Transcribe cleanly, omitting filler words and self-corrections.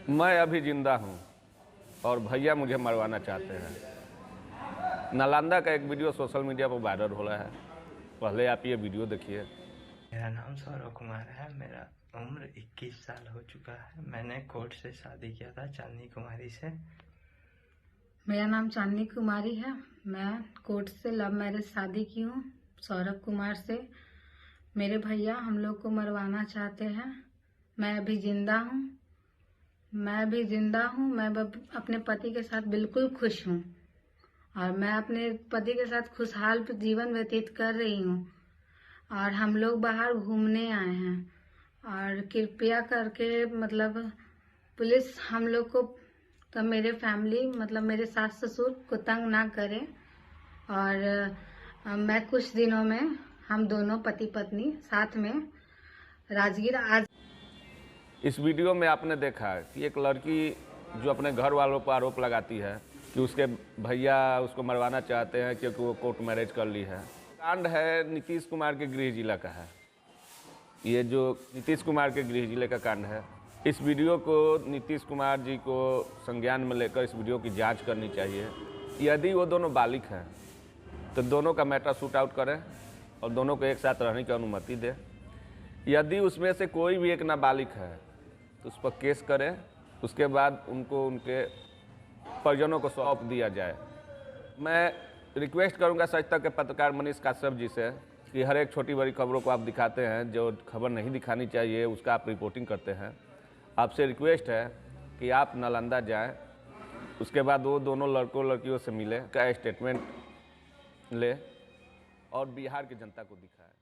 मैं अभी जिंदा हूँ और भैया मुझे मरवाना चाहते हैं। नालंदा का एक वीडियो सोशल मीडिया पर वायरल हो रहा है। पहले आप ये वीडियो देखिए। मेरा नाम सौरव कुमार है। मेरा उम्र 21 साल हो चुका है। मैंने कोर्ट से शादी किया था चांदनी कुमारी से। मेरा नाम चांदनी कुमारी है। मैं कोर्ट से लव मैरिज शादी की हूँ सौरभ कुमार से। मेरे भैया हम लोग को मरवाना चाहते हैं। मैं अभी जिंदा हूँ। मैं अपने पति के साथ बिल्कुल खुश हूँ और मैं अपने पति के साथ खुशहाल जीवन व्यतीत कर रही हूँ। और हम लोग बाहर घूमने आए हैं और कृपया करके पुलिस हम लोग को मेरे फैमिली मेरे सास ससुर को तंग ना करें। और मैं कुछ दिनों में हम दोनों पति पत्नी साथ में राजगीर आज। इस वीडियो में आपने देखा कि एक लड़की जो अपने घर वालों पर आरोप लगाती है कि उसके भैया उसको मरवाना चाहते हैं क्योंकि वो कोर्ट मैरिज कर ली है। कांड है नीतीश कुमार के गृह जिला का है। ये जो नीतीश कुमार के गृह जिले का कांड है, इस वीडियो को नीतीश कुमार जी को संज्ञान में लेकर इस वीडियो की जांच करनी चाहिए। यदि वो दोनों बालिग हैं तो दोनों का मैटर शूट आउट करें और दोनों को एक साथ रहने की अनुमति दें। यदि उसमें से कोई भी एक नाबालिग है तो उस पर केस करें। उसके बाद उनको उनके परिजनों को सौंप दिया जाए। मैं रिक्वेस्ट करूंगा सच तक के पत्रकार मनीष काश्यप जी से कि हर एक छोटी बड़ी खबरों को आप दिखाते हैं, जो खबर नहीं दिखानी चाहिए उसका आप रिपोर्टिंग करते हैं। आपसे रिक्वेस्ट है कि आप नालंदा जाएं, उसके बाद वो दोनों लड़कों लड़कियों से मिले, का स्टेटमेंट ले और बिहार की जनता को दिखाएं।